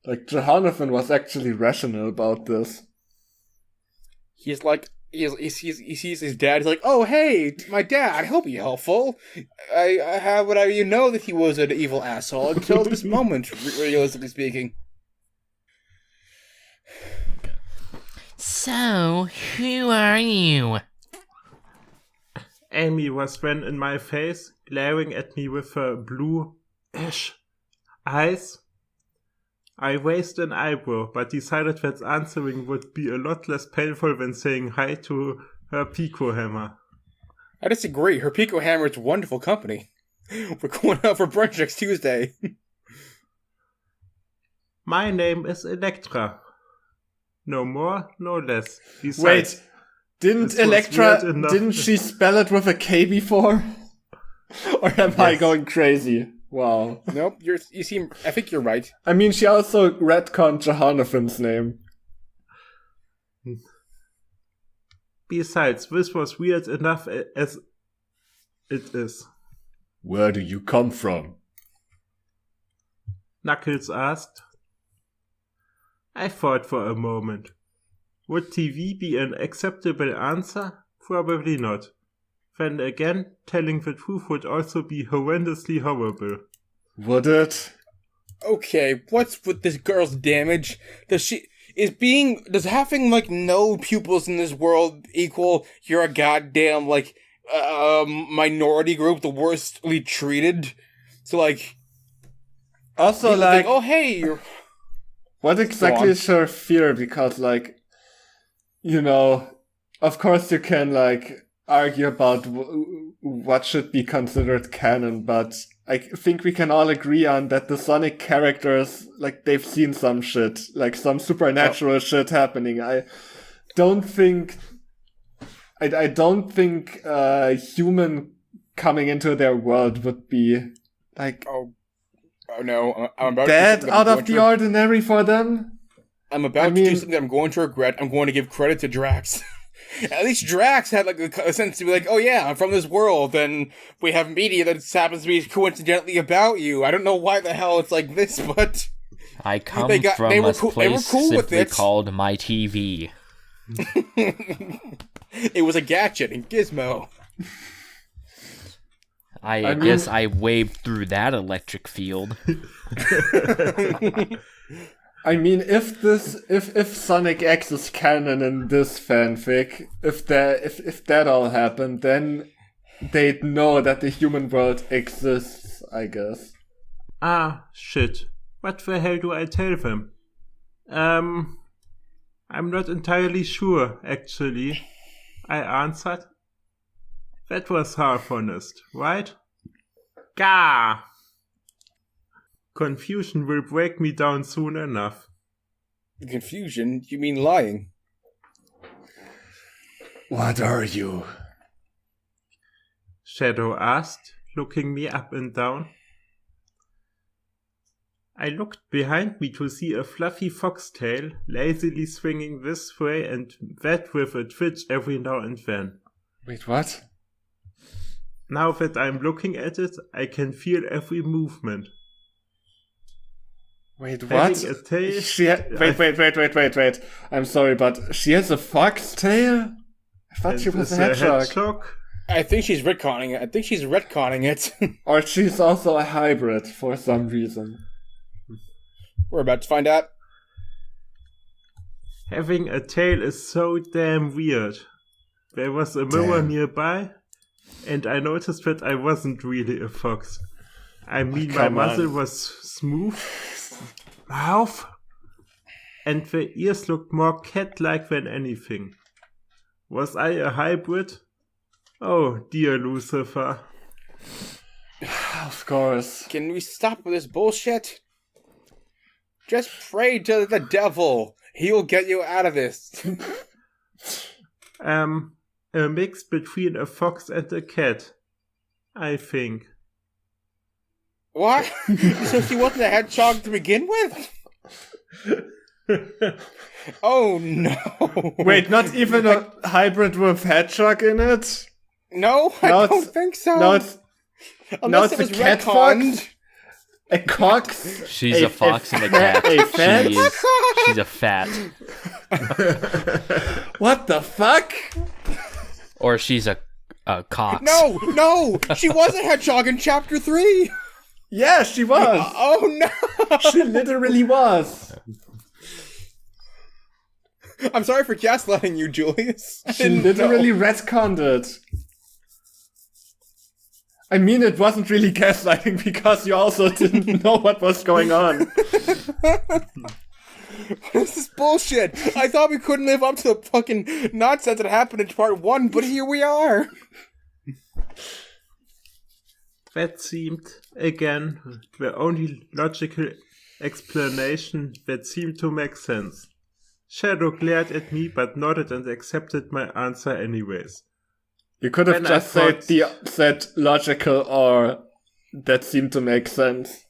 S2: Like, Jhonathan was actually rational about this.
S3: He's like, he sees his dad. He's like, "Oh, hey, my dad. He'll be helpful. How would I know that he was an evil asshole until this moment, realistically speaking."
S1: So, who are you?
S4: Amy was then in my face, glaring at me with her blue-ish eyes. I raised an eyebrow, but decided that answering would be a lot less painful than saying hi to her Pico Hammer.
S3: I disagree. Her Pico Hammer is wonderful company. We're going out for brunch next Tuesday.
S4: My name is Electra. No more, no less. Besides,
S2: wait, didn't she spell it with a K before? Or am I going crazy? Wow.
S3: Nope, I think you're right.
S2: I mean, she also retconned Jhonathan's name.
S4: Besides, this was weird enough as it is.
S2: Where do you come from?
S4: Knuckles asked. I thought for a moment. Would TV be an acceptable answer? Probably not. Then again, telling the truth would also be horrendously horrible.
S2: Would it?
S3: Okay, what's with this girl's damage? Does having, like, no pupils in this world equal you're a goddamn, like, minority group, the worstly treated? So, like...
S2: Also, like...
S3: think, oh, hey, you're...
S2: What exactly is her fear? Because, like, you know, of course you can, like, argue about what should be considered canon, but I think we can all agree on that the Sonic characters, like, they've seen some shit, like some supernatural shit happening. I don't think human coming into their world would be like
S3: Oh no, I'm about
S2: that
S3: to do something
S2: out
S3: I'm
S2: of the
S3: going to-
S2: ordinary for them.
S3: I'm about to do something I'm going to regret. I'm going to give credit to Drax. At least Drax had like a sense to be like, oh yeah, I'm from this world, and we have media that happens to be coincidentally about you. I don't know why the hell it's like this, but
S1: I come
S3: they
S1: from
S3: were
S1: a
S3: cool
S1: place
S3: with
S1: simply
S3: it.
S1: called my TV.
S3: It was a gadget in Gizmo.
S1: I guess I waved through that electric field.
S2: I mean, if Sonic X is canon in this fanfic, if that all happened, then they'd know that the human world exists, I guess.
S4: Ah, shit. What the hell do I tell them? I'm not entirely sure, actually. I answered. That was half honest, right? Gah! Confusion will break me down soon enough.
S3: Confusion? You mean lying?
S2: What are you?
S4: Shadow asked, looking me up and down. I looked behind me to see a fluffy foxtail lazily swinging this way and that with a twitch every now and then.
S2: Wait, what?
S4: Now that I'm looking at it, I can feel every movement.
S2: Wait, what?
S4: Having a tail,
S2: Wait. I'm sorry, but she has a foxtail? I thought she was a hedgehog.
S3: I think she's retconning it.
S2: Or she's also a hybrid for some reason.
S3: We're about to find out.
S4: Having a tail is so damn weird. There was a mirror nearby, and I noticed that I wasn't really a fox. I mean, my muzzle was smooth, mouth, and the ears looked more cat-like than anything. Was I a hybrid? Oh, dear Lucifer.
S2: Of course.
S3: Can we stop with this bullshit? Just pray to the devil. He'll get you out of this.
S4: A mix between a fox and a cat, I think.
S3: What? So she wasn't a hedgehog to begin with? Oh no.
S2: Wait, not even a hybrid with hedgehog in it?
S3: No, I don't think so.
S2: Unless it was
S3: a
S2: cat
S3: retconned.
S2: fox? A cox?
S1: She's a fox and a cat. She's a fat.
S2: What the fuck?
S1: Or she's a cox.
S3: No, she was a hedgehog in chapter 3.
S2: Yeah, she was.
S3: Oh no.
S2: She literally was.
S3: I'm sorry for gaslighting you, Julius.
S2: She literally retconned it. I mean, it wasn't really gaslighting because you also didn't know what was going on.
S3: This is bullshit. I thought we couldn't live up to the fucking nonsense that happened in part 1, but here we are.
S4: That seemed, again, the only logical explanation that seemed to make sense. Shadow glared at me but nodded and accepted my answer anyways.
S2: You could have
S4: Then
S2: just said logical or that seemed to make sense.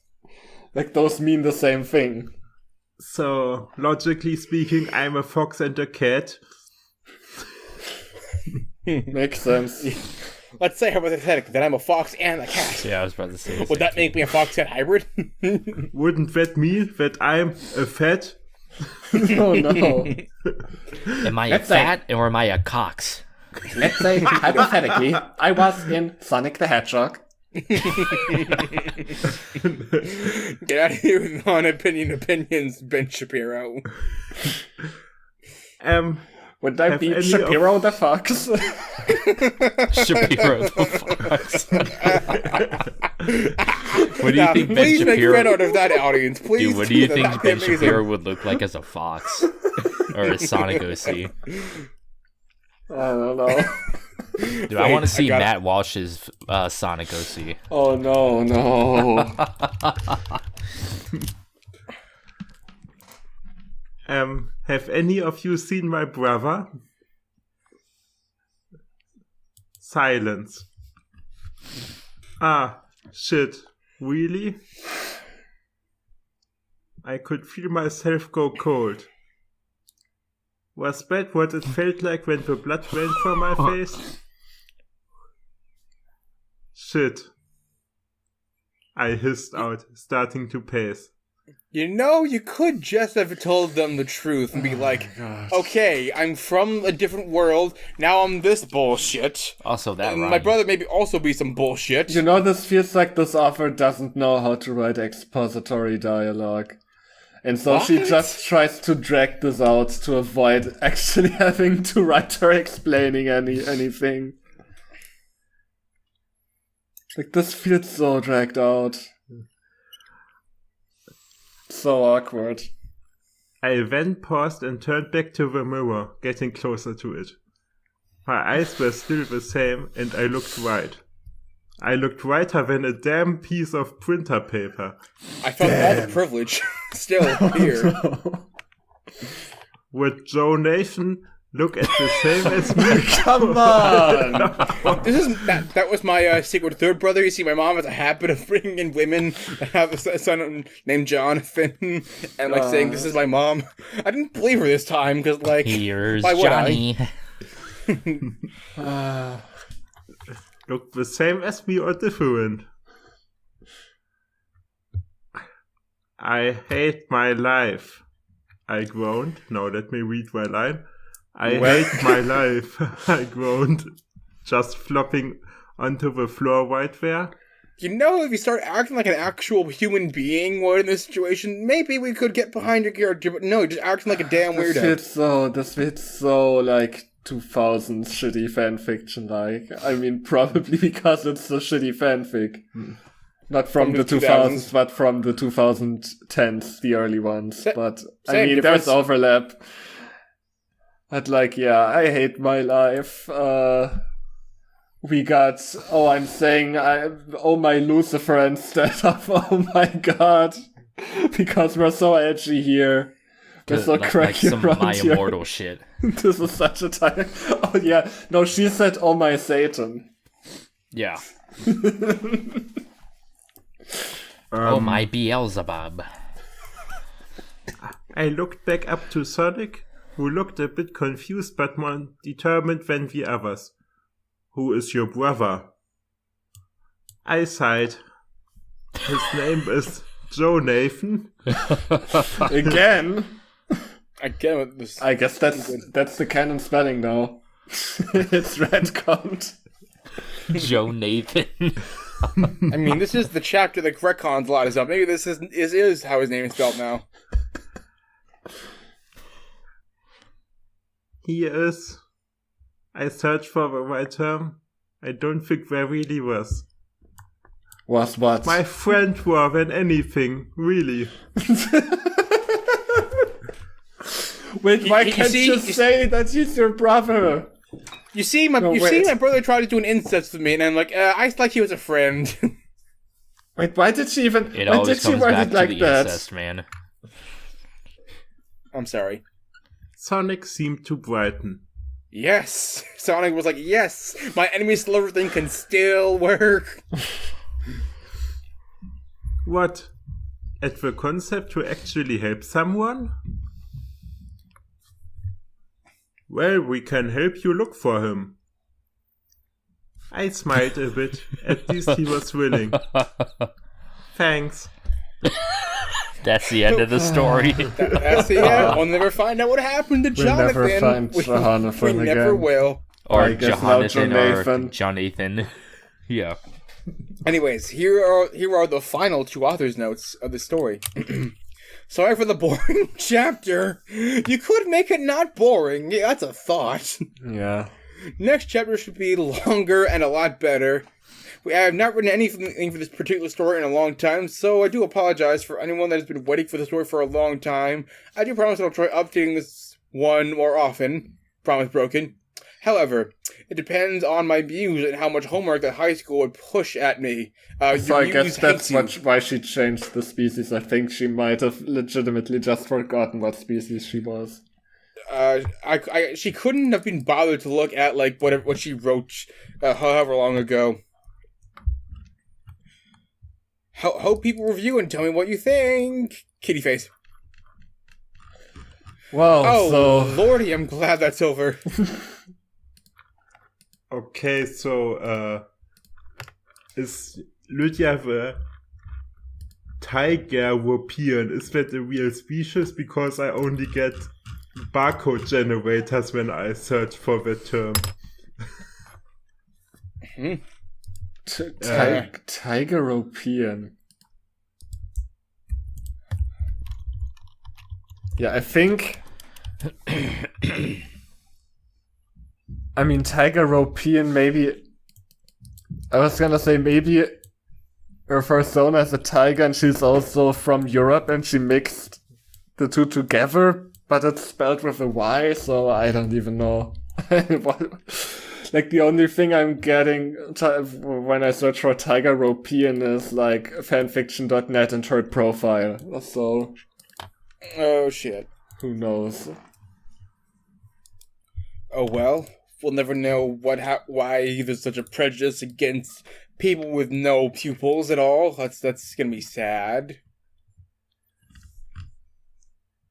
S2: Like, those mean the same thing.
S4: So, logically speaking, I'm a fox and a cat.
S2: Makes sense.
S3: Let's say hypothetically that I'm a fox and a cat.
S1: Yeah, I was about to say.
S3: Would that make me a fox-cat hybrid?
S4: Wouldn't that mean that I'm a fat?
S2: Oh no.
S1: Am I a fat or am I a cox?
S2: Let's say, hypothetically, I was in Sonic the Hedgehog.
S3: Get out of here with opinions, Ben Shapiro.
S2: Would I be Shapiro the Fox?
S1: Shapiro the fox. What do you think Ben
S3: please make
S1: Shapiro?
S3: Fred out of that audience, please.
S1: Dude, what do you
S3: that.
S1: think
S3: That'd be
S1: Ben
S3: amazing.
S1: Shapiro would look like as a fox or a Sonic OC?
S2: I don't know.
S1: Dude, I want to see Matt Walsh's Sonic OC.
S2: Oh no.
S4: Have any of you seen my brother? Silence. Ah, shit. Really? I could feel myself go cold. Was that what it felt like when the blood ran from my face? Shit. I hissed out, starting to pace.
S3: You could just have told them the truth and be like, okay, I'm from a different world, now I'm this bullshit.
S1: Also, that
S3: and
S1: rhymes.
S3: my brother maybe also be some bullshit.
S2: This feels like this author doesn't know how to write expository dialogue. And so she just tries to drag this out to avoid actually having to write her explaining anything. Like, this feels so dragged out. So awkward.
S4: I then paused and turned back to the mirror, getting closer to it. My eyes were still the same, and I looked white. I looked whiter than a damn piece of printer paper.
S3: I felt all the privilege still here.
S4: Would Jhonathan look at the same as me?
S2: Come on!
S3: That was my secret third brother. You see, my mom has a habit of bringing in women that have a son named Jhonathan, and saying, this is my mom. I didn't believe her this time, because,
S1: Here's
S3: why would
S1: Johnny.
S4: Look the same as me or different? I hate my life. I groaned. Now let me read my line. I hate my life. I groaned, just flopping onto the floor right there.
S3: If you start acting like an actual human being in this situation, maybe we could get behind your character, but no, just acting like a damn weirdo.
S2: This feels so, like, 2000s shitty fanfiction, like. I mean, probably because it's so shitty fanfic. Not from the 2000s, but from the 2010s, the early ones. But, I mean, there's overlap. But, I hate my life. We got, I'm saying, my Lucifer instead of, oh my god. Because we're so edgy here. We're so cracky
S1: some
S2: around
S1: My
S2: here.
S1: Immortal shit.
S2: This is such a time. Oh yeah. No, she said, oh my Satan.
S1: Yeah. Oh my Beelzebub.
S4: I looked back up to Sonic, who looked a bit confused but more determined than the others. Who is your brother? I sighed. His name is Jhonathan.
S2: Again?
S3: I
S2: guess that's the canon spelling now. It's retconned.
S1: Jhonathan.
S3: I mean, this is the chapter that retcons a lot of stuff. Maybe this is how his name is spelled now.
S4: He is. I searched for the right term. I don't think there really was.
S2: Was what?
S4: My friend more than anything, really.
S2: Wait, why can't you say that he's your brother?
S3: You see, my brother tried to do an incest with me, and I'm like, I thought he was a friend.
S2: Wait, why did she even?
S1: It
S2: why
S1: always
S2: did she
S1: comes
S2: write
S1: back
S2: it like
S1: to the
S2: that?
S1: incest, man.
S3: I'm sorry.
S4: Sonic seemed to brighten.
S3: Yes, Sonic was like, yes, my enemy sliver thing can still work.
S4: What? At the concept to actually help someone? Well, we can help you look for him. I smiled a bit. At least he was willing. Thanks.
S1: That's the end of the story.
S3: That's the end. We'll never find out what happened to Jhonathan.
S2: Never find Jhonathan
S3: we
S2: again.
S3: never will.
S1: Or
S2: Jhonathan
S1: or Jhonathan. Yeah.
S3: Anyways, here are the final two authors' notes of the story. Sorry for the boring chapter. You could make it not boring. Yeah, that's a thought.
S2: Yeah.
S3: Next chapter should be longer and a lot better. I have not written anything for this particular story in a long time, so I do apologize for anyone that has been waiting for the story for a long time. I do promise I'll try updating this one more often. Promise broken. However, it depends on my views and how much homework that high school would push at me.
S2: So I guess that's
S3: hates you.
S2: why she changed the species. I think she might have legitimately just forgotten what species she was.
S3: She couldn't have been bothered to look at like what she wrote however long ago. Hope people review and tell me what you think. Kitty face.
S2: Well,
S3: Oh,
S2: so
S3: lordy, I'm glad that's over.
S4: Okay, so is Lydia the tiger European? Is that a real species? Because I only get barcode generators when I search for that term.
S2: Tiger European. Yeah, I think. I mean, Tiger European, maybe. I was gonna say maybe her persona is a tiger and she's also from Europe and she mixed the two together, but it's spelled with a Y, so I don't even know. Like, the only thing I'm getting when I search for Tiger European is like fanfiction.net and her profile, so.
S3: Oh shit.
S2: Who knows?
S3: Oh well, we'll never know why there's such a prejudice against people with no pupils at all. That's gonna be sad.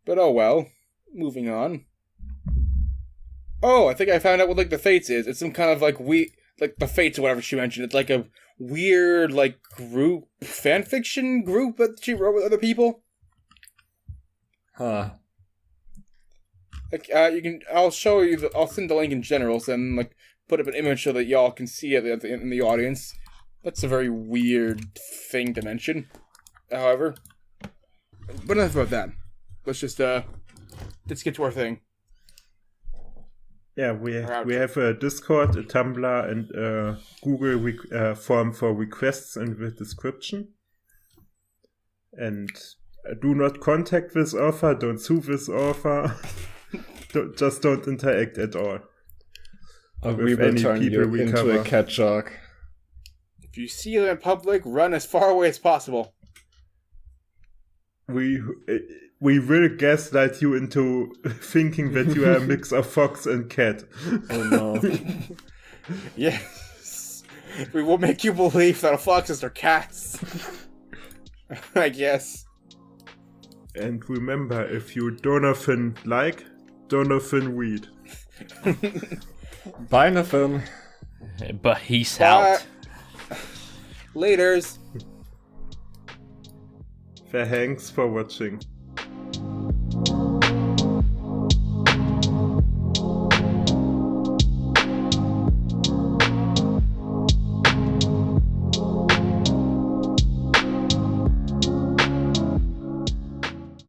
S3: But oh well. Moving on. Oh, I think I found out what like the Fates is. It's some kind of like like the Fates or whatever she mentioned. It's like a weird like group fanfiction group that she wrote with other people.
S2: Huh.
S3: Like you can. I'll show you. I'll send the link in general. So then like put up an image so that y'all can see it in the audience. That's a very weird thing to mention. However, but enough about that. Let's get to our thing.
S4: Yeah, we have a Discord, a Tumblr, and a Google form for requests in the description. And do not contact this author, don't sue this author, just don't interact at all.
S2: We will turn you into a cat shark.
S3: If you see them in public, run as far away as possible.
S4: We will gaslight you into thinking that you are a mix of fox and cat.
S2: Oh no.
S3: Yes. We will make you believe that foxes are cats. I guess.
S4: And remember, if you Jhonathan like, Jhonathan read.
S2: Bye, Nathan.
S1: But he's out.
S3: Laters.
S4: Thanks for watching.